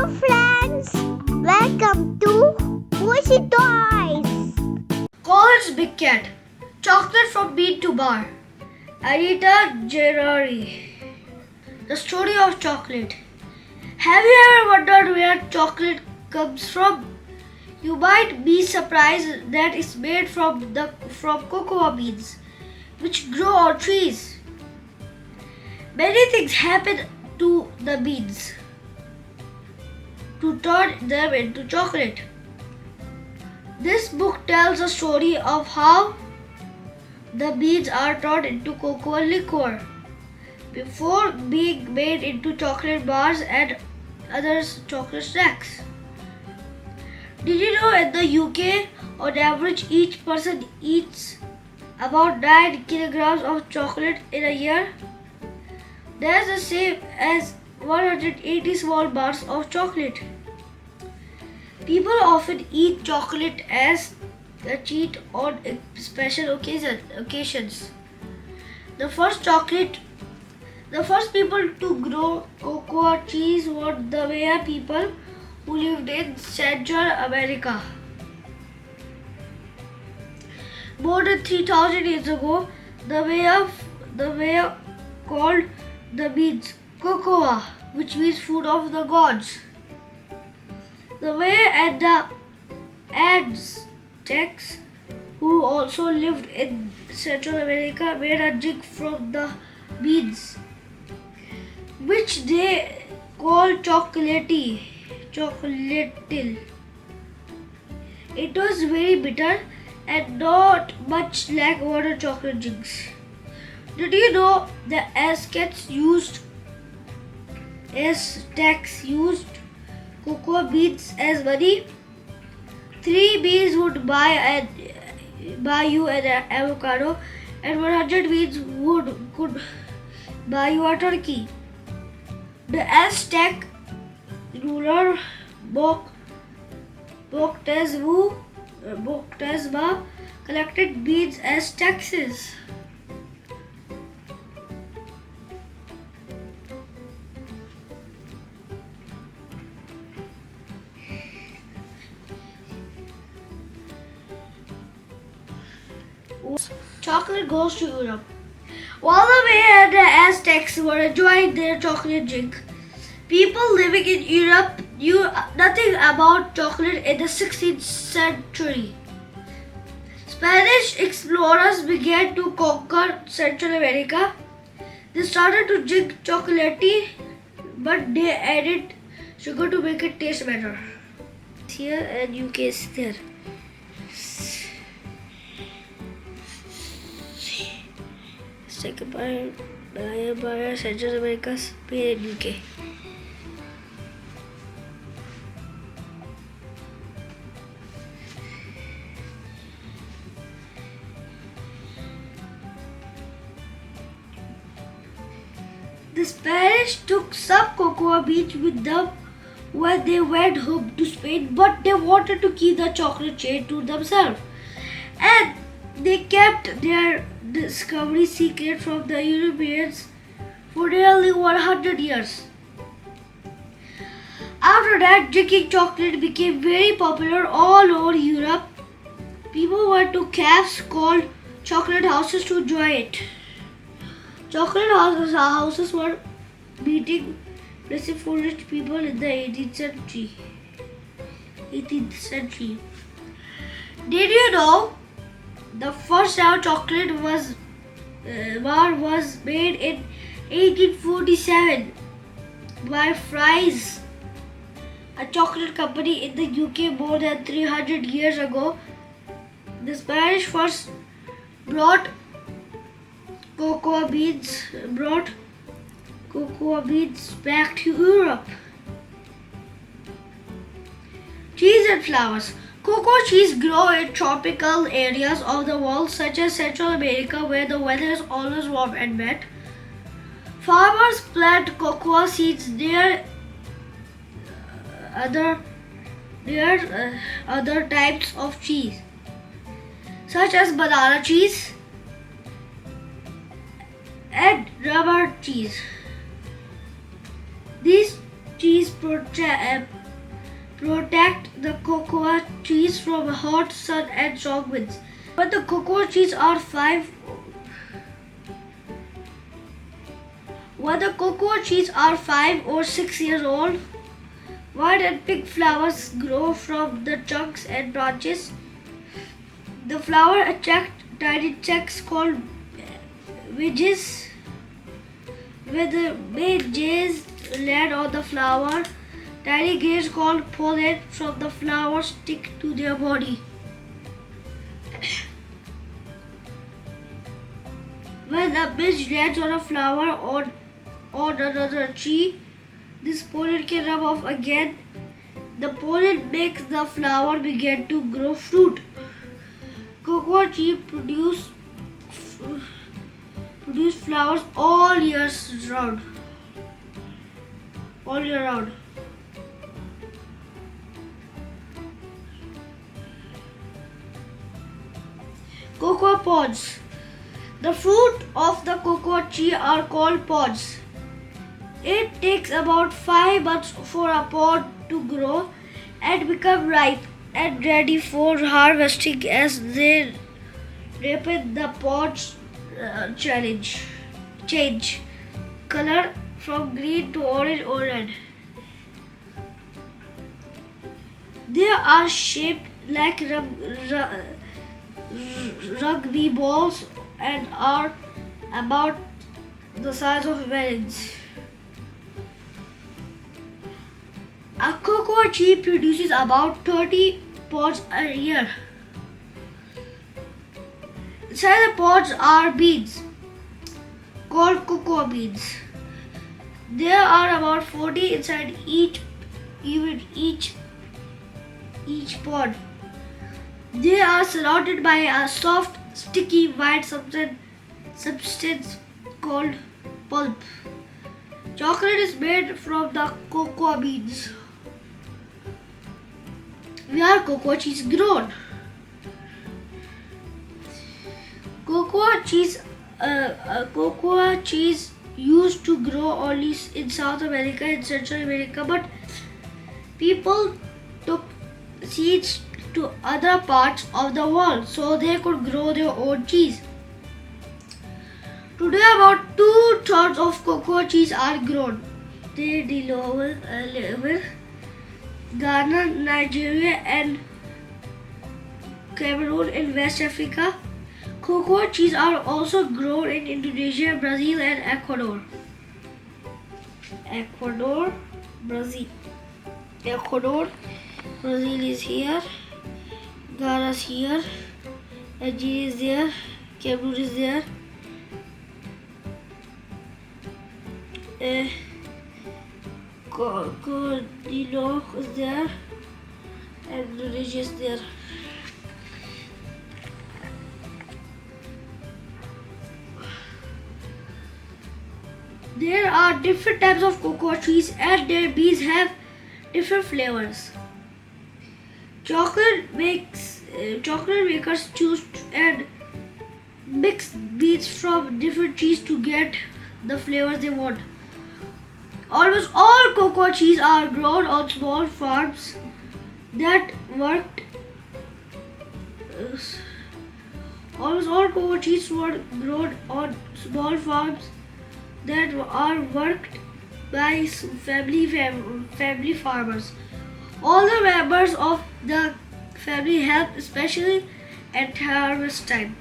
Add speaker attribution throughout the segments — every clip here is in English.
Speaker 1: friends, welcome to Muzi Toys.
Speaker 2: Cole's Big Cat. Chocolate from bean to bar. ANITA GANERI. The story of chocolate. Have you ever wondered where chocolate comes from? You might be surprised that it's made from cocoa beans, which grow on trees. Many things happen to the beans to turn them into chocolate. This book tells a story of how the beans are turned into cocoa liquor before being made into chocolate bars and other chocolate snacks. Did you know in the UK, on average, each person eats about 9 kilograms of chocolate in a year? That's the same as 180 small bars of chocolate. People often eat chocolate as a treat on special occasions. The first people to grow cocoa trees were the Maya people who lived in Central America. More than 3,000 years ago, the Maya called the beans cocoa, which means food of the gods. The Maya and the Aztecs, who also lived in Central America, made a drink from the beans, which they called chocolatl. It was very bitter and not much like water chocolate drinks. Did you know the Aztecs used cocoa beans as money? 3 beans would buy you an avocado, and 100 beans could buy you a turkey. The Aztec ruler Moctezuma collected beans as taxes. Chocolate goes to Europe. While the Maya and the Aztecs were enjoying their chocolate drink, people living in Europe knew nothing about chocolate in the 16th century. Spanish explorers began to conquer Central America. They started to drink chocolatey, but they added sugar to make it taste better. Here and UK is there. Second by Central America, Spain and UK. The Spanish took some cocoa beans with them when they went home to Spain, but they wanted to keep the chocolate chain to themselves, and they kept their discovery secret from the Europeans for nearly 100 years. After that, drinking chocolate became very popular all over Europe. People went to cafes called chocolate houses to enjoy it. Chocolate houses were meeting places for rich people in the 18th century. Did you know the first ever chocolate bar was made in 1847 by Fry's, a chocolate company in the UK more than 300 years ago? The Spanish first brought cocoa beans back to Europe. Cheese and flowers. Cocoa cheese grow in tropical areas of the world such as Central America, where the weather is always warm and wet. Farmers plant cocoa seeds near other types of cheese, such as banana cheese and rubber cheese. These trees protect the cocoa trees from hot sun and strong winds. When the cocoa trees are 5 or 6 years old, white and pink flowers grow from the trunks and branches. The flower attract tiny insects called midges. When the midges land on the flower, tiny grains called pollen from the flower stick to their body. When a midge lands on a flower or on another tree, this pollen can rub off again. The pollen makes the flower begin to grow fruit. Cocoa trees produce flowers all year round. Cocoa pods. The fruit of the cocoa tree are called pods. It takes about 5 months for a pod to grow and become ripe and ready for harvesting. As they ripen, the pods change color from green to orange or red. They are shaped like rugby balls and are about the size of melons. A cocoa tree produces about 30 pods a year. Inside the pods are beans called cocoa beans. There are about 40 inside each pod. They are surrounded by a soft, sticky white substance called pulp. Chocolate is made from the cocoa beans. Where cocoa cheese grown? Cocoa cheese used to grow only in South America and Central America, but people took seeds to other parts of the world so they could grow their own cheese. Today, about 2/3 of cocoa cheese are grown. They live Ghana, Nigeria, and Cameroon in West Africa. Cocoa cheese are also grown in Indonesia, Brazil, and Ecuador. Brazil is here, Ghana is here, Nigeria is there, Cameroon is there, Codilo is there, and Indonesia is there. There are different types of cocoa trees and their beans have different flavors. Chocolate makers choose and mix beans from different trees to get the flavors they want. Almost all cocoa trees are grown on small farms that worked. Almost all cocoa trees were grown on small farms that are worked by family farmers. All the members of the family help, especially at harvest time.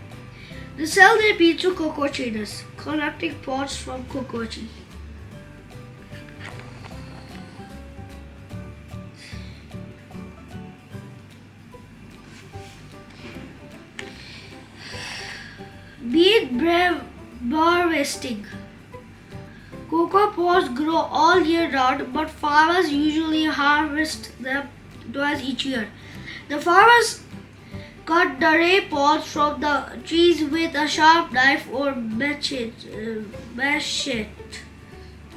Speaker 2: They sell their beans to cocoa traders, collecting pods from cocoa tree. Bean harvesting. Cocoa pods grow all year round, but farmers usually harvest them twice each year. The farmers cut the ripe pods from the trees with a sharp knife or machete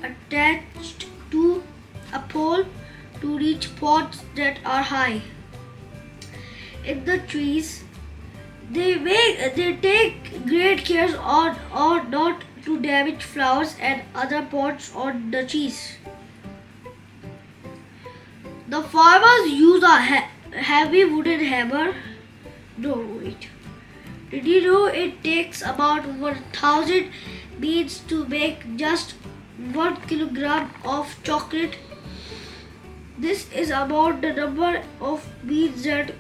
Speaker 2: attached to a pole to reach pods that are high in the trees. They take great care on not to damage flowers and other pods on the trees. The farmers use a heavy wooden hammer. No, wait. Did you know it takes about 1,000 beans to make just 1 kilogram of chocolate? This is about the number of beans that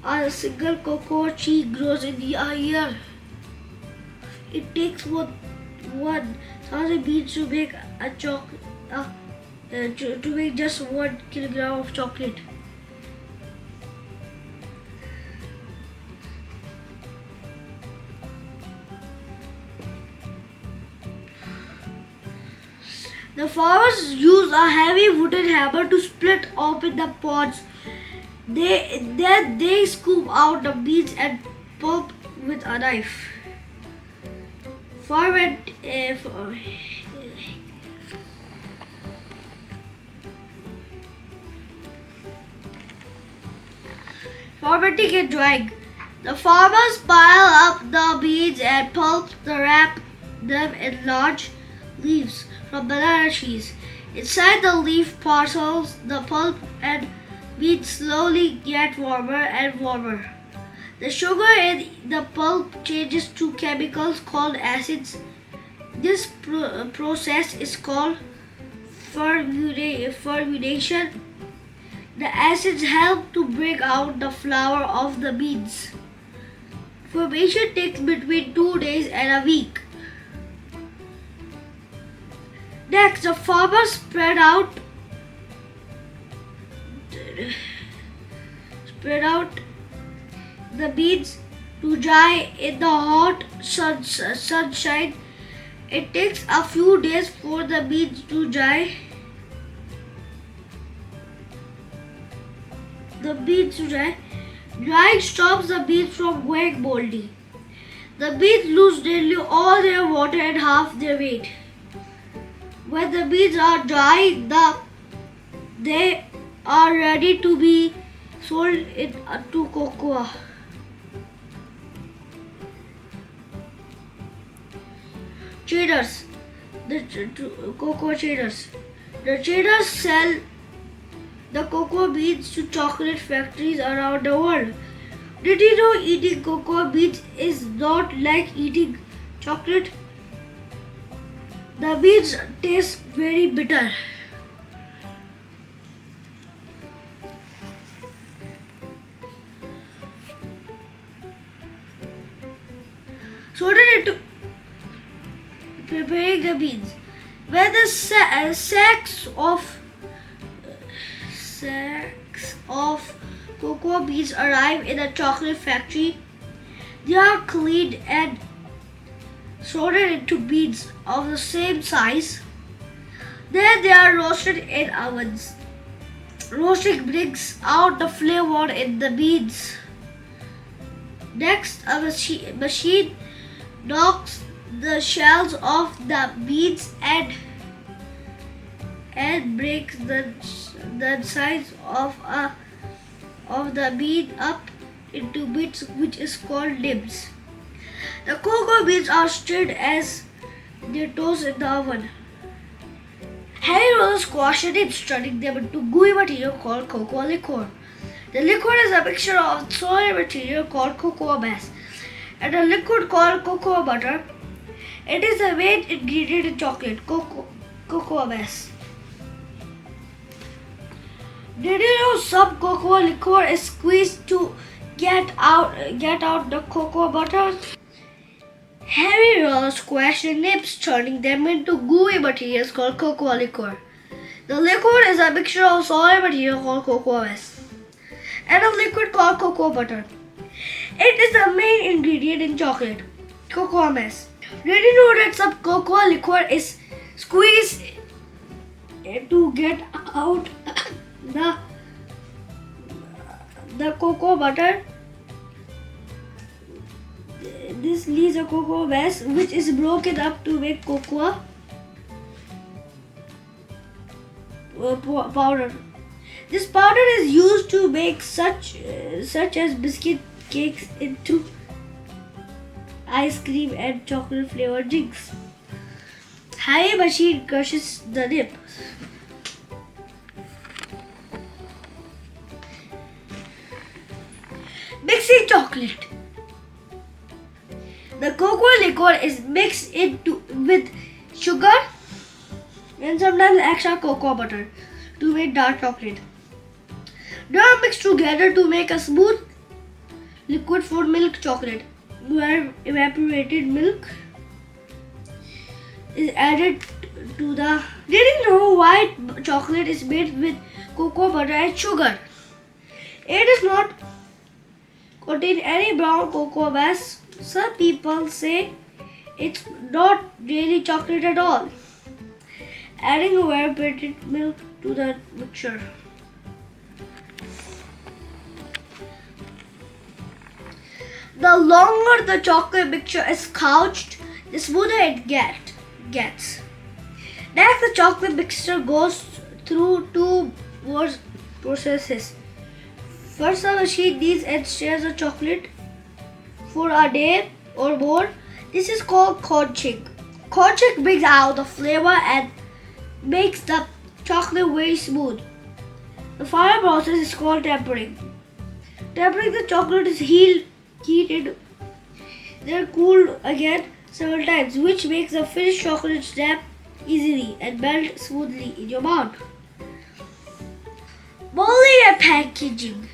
Speaker 2: a single cocoa tree grows in a year. It takes 1,000 beans to make to make just 1 kilogram of chocolate. The farmers use a heavy wooden hammer to split open the pods. Then they scoop out the beans and pulp with a knife. Fermenting and drying. The farmers pile up the beans and pulp wrap them in large leaves from banana trees. Inside the leaf parcels, the pulp and beans slowly get warmer and warmer. The sugar in the pulp changes to chemicals called acids. This process is called fermentation. The acids help to bring out the flour of the beans. Fermentation takes between 2 days and a week. Next, the farmers spread out the beans to dry in the hot sunshine. It takes a few days for the beans to dry. Drying stops the beans from going moldy. The beans lose nearly all their water and half their weight. When the beans are dry, they are ready to be sold into cocoa. Traders, cocoa traders. The traders sell the cocoa beans to chocolate factories around the world. Did you know eating cocoa beans is not like eating chocolate? The beans taste very bitter. Sorted into preparing the beans. When the sacks of cocoa beans arrive in a chocolate factory, they are cleaned and sorted into beans of the same size. Then they are roasted in ovens. Roasting brings out the flavor in the beans. Next, a machine knocks the shells off the beans and breaks the size of the bean up into bits, which is called nibs. The cocoa beans are stirred as they toast in the oven. Heavy rollers squash and nibs, turning them into gooey material called cocoa liquor. The liquor is a mixture of solid material called cocoa mass and a liquid called cocoa butter. It is the main ingredient in chocolate, cocoa mass. Did you know some cocoa liquor is squeezed to get out the cocoa butter? Heavy rollers squash and nibs, turning them into gooey materials called cocoa liquor. The liquid is a mixture of solid material called cocoa mass and a liquid called cocoa butter. It is the main ingredient in chocolate, cocoa mass. Did you know that some cocoa liquor is squeezed to get out the cocoa butter? This leaves a cocoa mass which is broken up to make cocoa powder. This powder is used to make such as biscuit cakes into ice cream and chocolate flavored drinks. Heavy machine crushes the nib. Mixing chocolate. The cocoa liquor is mixed with sugar and sometimes extra cocoa butter to make dark chocolate. They are mixed together to make a smooth liquid for milk chocolate, where evaporated milk is added to the. Did you know white chocolate is made with cocoa butter and sugar? It does not contain any brown cocoa mass. Some people say it's not really chocolate at all. Adding evaporated milk to the mixture. The longer the chocolate mixture is couched, the smoother it gets. Next, the chocolate mixture goes through two more processes. First, the machine kneads and stirs the chocolate for a day or more. This is called conching. Conching brings out the flavor and makes the chocolate very smooth. The final process is called tempering. Tempering the chocolate is heated, then cooled again several times, which makes the finished chocolate snap easily and melt smoothly in your mouth. Molding and packaging.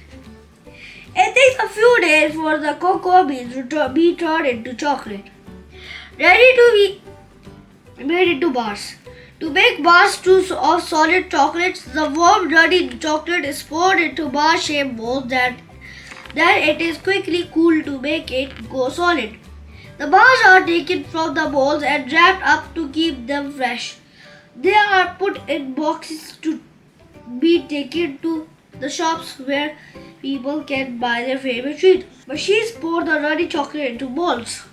Speaker 2: It takes a few days for the cocoa beans to be turned into chocolate, ready to be made into bars. To make bars of solid chocolates, the warm, dirty chocolate is poured into bar-shaped molds. Then it is quickly cooled to make it go solid. The bars are taken from the molds and wrapped up to keep them fresh. They are put in boxes to be taken to the shops where people can buy their favorite treat. Machines pour the ready chocolate into molds.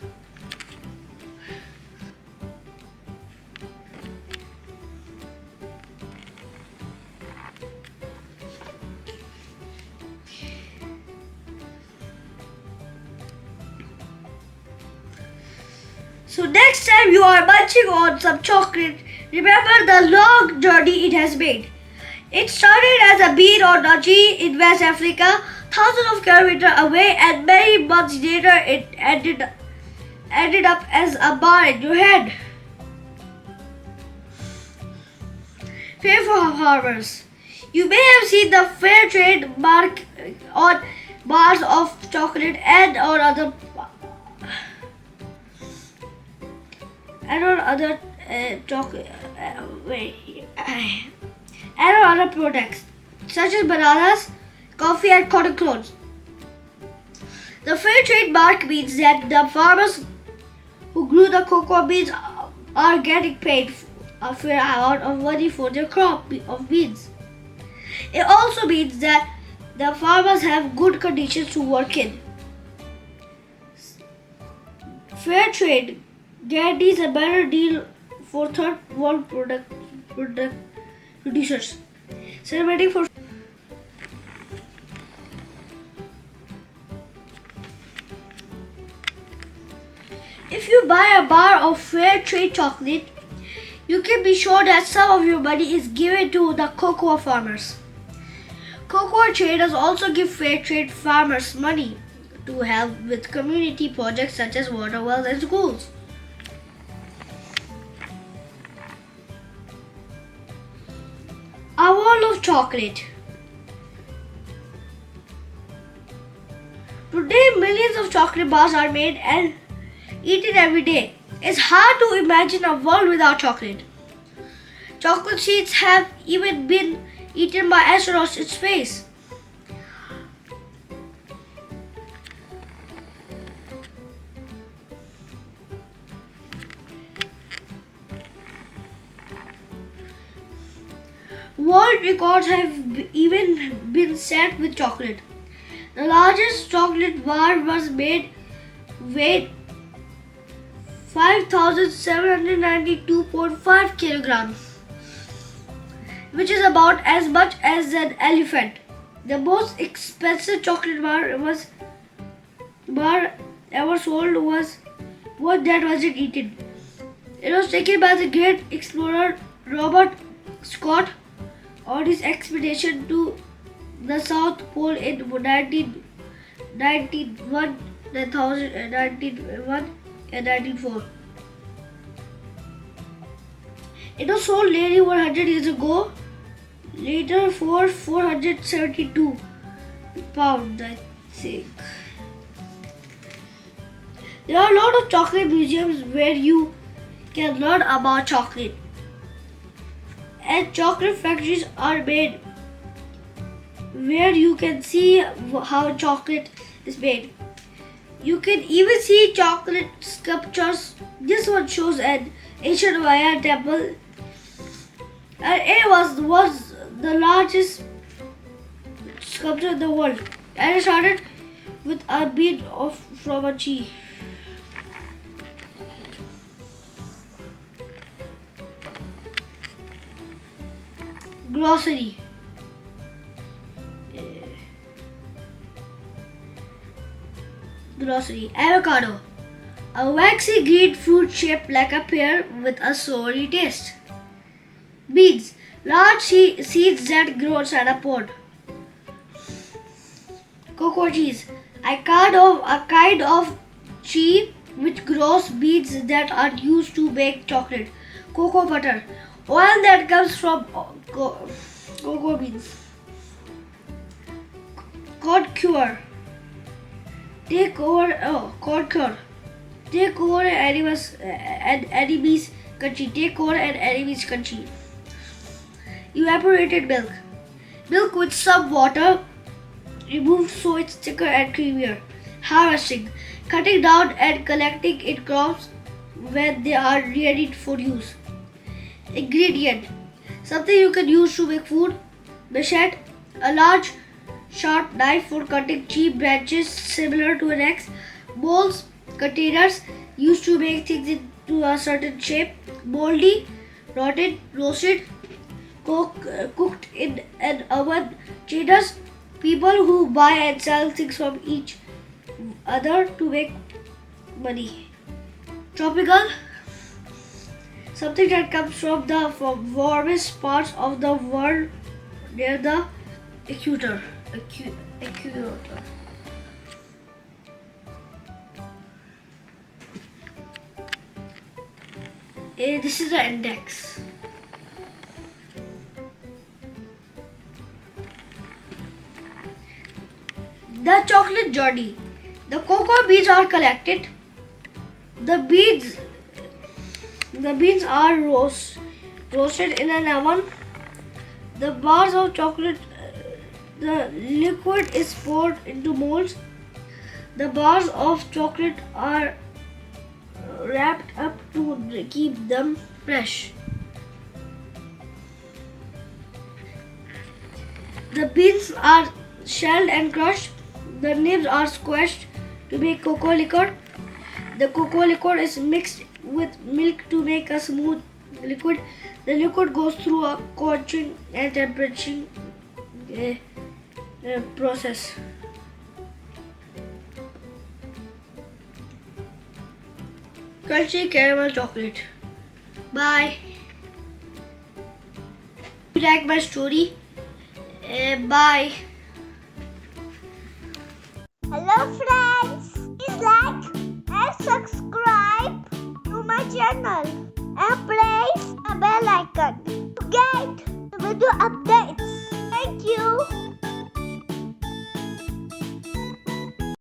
Speaker 2: So next time you are munching on some chocolate, remember the long journey it has made. It started as a bean or nudgy in West Africa, thousands of kilometers away, and many months later it ended up as a bar in your head. Fair for farmers. You may have seen the fair trade mark on bars of chocolate and on other products such as bananas, coffee, and cotton clothes. The fair trade mark means that the farmers who grew the cocoa beans are getting paid a fair amount of money for their crop of beans. It also means that the farmers have good conditions to work in. Fair trade guarantees a better deal for third world producers. Celebrating for If you buy a bar of fair trade chocolate, you can be sure that some of your money is given to the cocoa farmers. Cocoa traders also give fair trade farmers money to help with community projects such as water wells and schools. A world of chocolate. Today, millions of chocolate bars are made and eaten every day. It's hard to imagine a world without chocolate. Chocolate seeds have even been eaten by astronauts in space. World records have even been set with chocolate. The largest chocolate bar was weighed 5,792.5 kilograms, which is about as much as an elephant. The most expensive chocolate bar ever sold was one that wasn't eaten. It was taken by the great explorer Robert Scott on his expedition to the South Pole in 1901, 1000, 1901 and 1904. It was sold nearly 100 years ago, later for 472 pounds, I think. There are a lot of chocolate museums where you can learn about chocolate. And chocolate factories are made where you can see how chocolate is made. You can even see chocolate sculptures. This one shows an ancient Maya temple, and it was the largest sculpture in the world. And it started with a bead from a tree. Glossary. Glossary. Avocado. A waxy green fruit shaped like a pear with a soury taste. Beans. Large seeds that grow inside a pod. Cocoa cheese. A kind of cheese which grows beans that are used to make chocolate. Cocoa butter. Oil that comes from cocoa beans. Cod cure. Take over an enemy's country. Take over an enemy's country. Evaporated milk. Milk with some water removed so it's thicker and creamier. Harvesting. Cutting down and collecting in crops when they are ready for use. Ingredient. Something you can use to make food. Machete. A large sharp knife for cutting cheap branches similar to an axe. Bowls. Containers used to make things into a certain shape. Moldy. Rotten. Roasted. Cooked in an oven. Traders. People who buy and sell things from each other to make money. Tropical. Something that comes from the warmest parts of the world near the equator. This is the index. The chocolate journey. The cocoa beans are collected. The beans are roasted in an oven. The bars of chocolate, the liquid is poured into molds. The bars of chocolate are wrapped up to keep them fresh. The beans are shelled and crushed. The nibs are squashed to make cocoa liquor. The cocoa liquor is mixed with milk to make a smooth liquid. The liquid goes through a quenching and temperature process. Crunchy caramel chocolate. Bye. If you like my story, bye.
Speaker 1: Hello friends, please like and subscribe to my channel and press the bell icon to get the video updates.